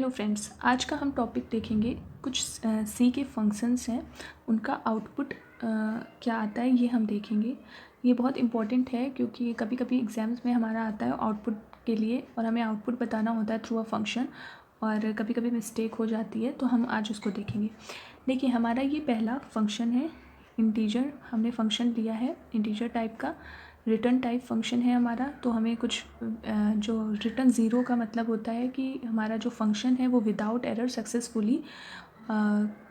Hello friends, आज का हम टॉपिक देखेंगे कुछ सी के फंक्शंस हैं, उनका आउटपुट क्या आता है ये हम देखेंगे। ये बहुत इम्पॉर्टेंट है क्योंकि कभी कभी एग्ज़ाम्स में हमारा आता है आउटपुट के लिए और हमें आउटपुट बताना होता है थ्रू अ फंक्शन और कभी कभी मिस्टेक हो जाती है, तो हम आज उसको देखेंगे। देखिए, हमारा ये पहला फंक्शन है इंटीजर। हमने फंक्शन लिया है इंटीजर टाइप का, रिटर्न टाइप फंक्शन है हमारा। तो हमें कुछ जो रिटर्न ज़ीरो का मतलब होता है कि हमारा जो फंक्शन है वो विदाउट एरर सक्सेसफुली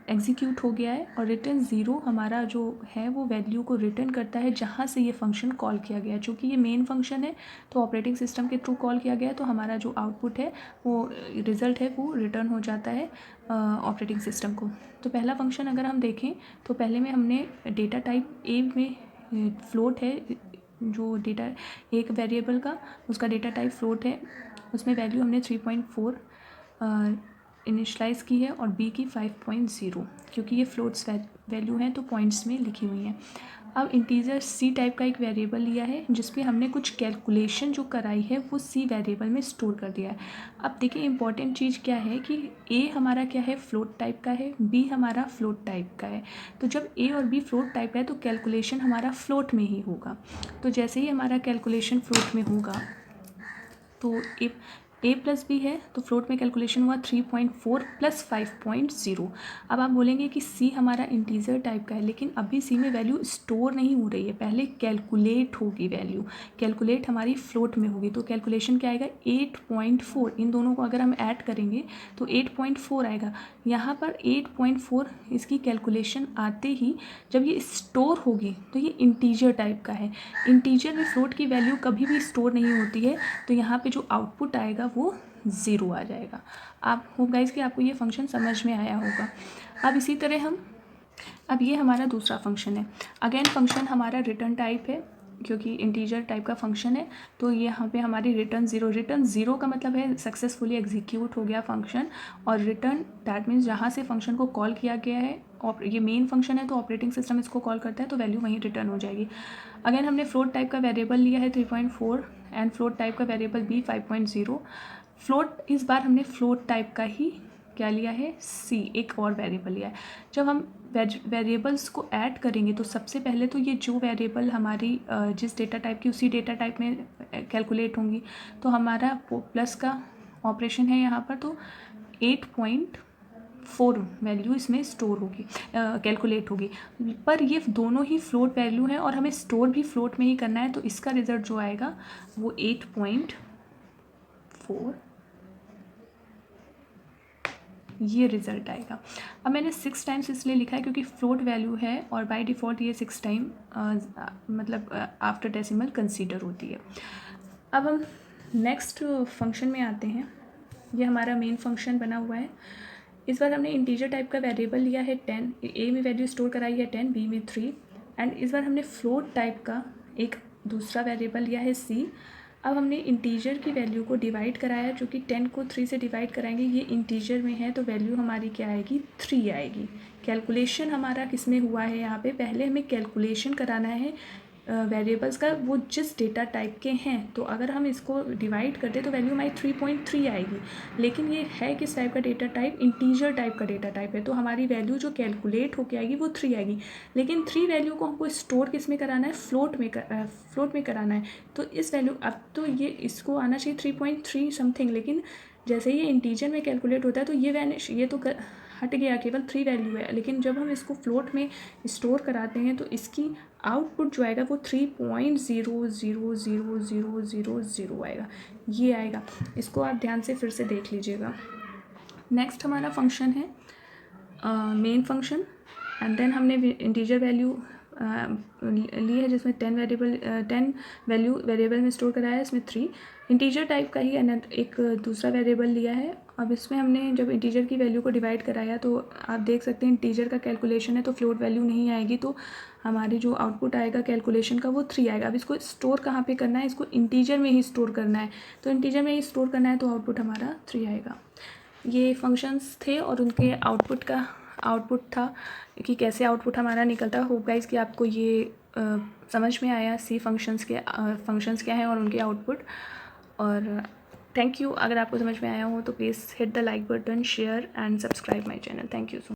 एग्जीक्यूट हो गया है, और रिटर्न ज़ीरो हमारा जो है वो वैल्यू को रिटर्न करता है जहाँ से ये फंक्शन कॉल किया गया है। चूँकि ये मेन फंक्शन है तो ऑपरेटिंग सिस्टम के थ्रू कॉल किया गया है, तो हमारा जो आउटपुट है वो रिज़ल्ट है वो रिटर्न हो जाता है ऑपरेटिंग सिस्टम को। तो पहला फंक्शन अगर हम देखें तो पहले में हमने डेटा टाइप ए में फ्लोट है, जो डेटा एक वेरिएबल का उसका डेटा टाइप फ्लोट है, उसमें वैल्यू हमने 3.4 इनिशलाइज़ की है और बी की 5.0, क्योंकि ये फ्लोट्स वैल्यू हैं तो पॉइंट्स में लिखी हुई हैं। अब इंटीजर सी टाइप का एक वेरिएबल लिया है जिसपे हमने कुछ कैलकुलेशन जो कराई है वो सी वेरिएबल में स्टोर कर दिया है। अब देखिए, इंपॉर्टेंट चीज़ क्या है कि ए हमारा क्या है, फ्लोट टाइप का है, बी हमारा फ्लोट टाइप का है। तो जब ए और बी फ्लोट टाइप का है तो कैलकुलेशन हमारा फ्लोट में ही होगा। तो जैसे ही हमारा कैलकुलेशन फ्लोट में होगा तो ए प्लस बी है तो फ्लोट में कैलकुलेशन हुआ 3.4 प्लस 5.0। अब आप बोलेंगे कि सी हमारा इंटीजर टाइप का है, लेकिन अभी सी में वैल्यू स्टोर नहीं हो रही है, पहले कैलकुलेट होगी वैल्यू। कैलकुलेट हमारी फ्लोट में होगी तो कैलकुलेशन क्या आएगा, 8.4। इन दोनों को अगर हम ऐड करेंगे तो 8.4 आएगा। यहाँ पर 8.4 इसकी कैलकुलेशन आते ही जब ये स्टोर होगी तो ये इंटीजर टाइप का है। इंटीजर में फ्लोट की वैल्यू कभी भी स्टोर नहीं होती है, तो यहाँ पे जो आउटपुट आएगा वो ज़ीरो आ जाएगा। आप होप गाइस कि आपको ये फंक्शन समझ में आया होगा। अब इसी तरह अब ये हमारा दूसरा फंक्शन है। अगेन फंक्शन हमारा रिटर्न टाइप है क्योंकि इंटीजर टाइप का फंक्शन है, तो यहाँ पे हमारी रिटर्न ज़ीरो का मतलब है सक्सेसफुली एग्जीक्यूट हो गया फंक्शन, और रिटर्न दैट मीन्स जहाँ से फंक्शन को कॉल किया गया है, और ये मेन फंक्शन है तो ऑपरेटिंग सिस्टम इसको कॉल करता है तो वैल्यू वहीं रिटर्न हो जाएगी। अगेन हमने फ्लोट टाइप का वेरिएबल लिया है 3.4 एंड फ्लोट टाइप का वेरिएबल बी 5.0। फ्लोट इस बार हमने फ्लोट टाइप का ही क्या लिया है, सी एक और वेरिएबल लिया है। जब हम वेरिएबल्स को ऐड करेंगे तो सबसे पहले तो ये जो वेरिएबल हमारी जिस डेटा टाइप की उसी डेटा टाइप में कैलकुलेट होंगी, तो हमारा प्लस का ऑपरेशन है यहाँ पर, तो 8.4 वैल्यू इसमें स्टोर होगी, कैलकुलेट होगी। पर ये दोनों ही फ्लोट वैल्यू हैं और हमें स्टोर भी फ्लोट में ही करना है, तो इसका रिजल्ट जो आएगा वो 8.4 ये रिज़ल्ट आएगा। अब मैंने 6 टाइम्स इसलिए लिखा है क्योंकि फ्लोट वैल्यू है और बाय डिफ़ॉल्ट ये 6 टाइम मतलब आफ्टर डेसिमल कंसीडर होती है। अब हम नेक्स्ट फंक्शन में आते हैं। ये हमारा मेन फंक्शन बना हुआ है। इस बार हमने इंटीजर टाइप का वेरिएबल लिया है 10, ए में वैल्यू स्टोर कराई है 10, बी में 3, एंड इस बार हमने फ्लोट टाइप का एक दूसरा वेरिएबल लिया है सी। अब हमने इंटीजर की वैल्यू को डिवाइड कराया, जो कि 10 को 3 से डिवाइड कराएंगे, ये इंटीजर में है तो वैल्यू हमारी क्या आएगी, 3 आएगी। कैलकुलेशन हमारा किस में हुआ है, यहाँ पे पहले हमें कैलकुलेशन कराना है वेरिएबल्स का वो जिस डेटा टाइप के हैं, तो अगर हम इसको डिवाइड करते तो वैल्यू हमारी 3.3 आएगी। लेकिन ये है किस टाइप का डेटा टाइप, इंटीजर टाइप का डेटा टाइप है, तो हमारी वैल्यू जो कैलकुलेट होके आएगी वो 3 आएगी। लेकिन 3 वैल्यू को हमको स्टोर किस में कराना है, फ्लोट में कराना है। तो इस वैल्यू अब तो ये इसको आना चाहिए 3.3 समथिंग, लेकिन जैसे ही ये इंटीजर में कैलकुलेट होता है तो ये वैनिश, ये तो हट गया, केवल 3 वैल्यू है। लेकिन जब हम इसको फ्लोट में स्टोर कराते हैं तो इसकी आउटपुट जो आएगा वो 3.0000000 आएगा, ये आएगा। इसको आप ध्यान से फिर से देख लीजिएगा। नेक्स्ट हमारा फंक्शन है मेन फंक्शन, एंड देन हमने इंटीजर वैल्यू ली है जिसमें 10 वैल्यू वेरिएबल में स्टोर कराया है, इसमें 3 इंटीजर टाइप का ही एक दूसरा वेरिएबल लिया है। अब इसमें हमने जब इंटीजर की वैल्यू को डिवाइड कराया तो आप देख सकते हैं इंटीजर का कैलकुलेशन है तो फ्लोट वैल्यू नहीं आएगी, तो हमारी जो आउटपुट आएगा कैलकुलेशन का वो 3 आएगा। अब इसको स्टोर कहाँ पे करना है, इसको इंटीजर में ही स्टोर करना है, तो इंटीजर में ही स्टोर करना है तो आउटपुट हमारा 3 आएगा। ये फंक्शंस थे और उनके आउटपुट था कि कैसे आउटपुट हमारा निकलता है। होप गाइस कि आपको ये समझ में आया सी फंक्शंस क्या हैं और उनके आउटपुट। और थैंक यू। अगर आपको समझ में आया हो तो please hit the like button, share and subscribe my channel. Thank you so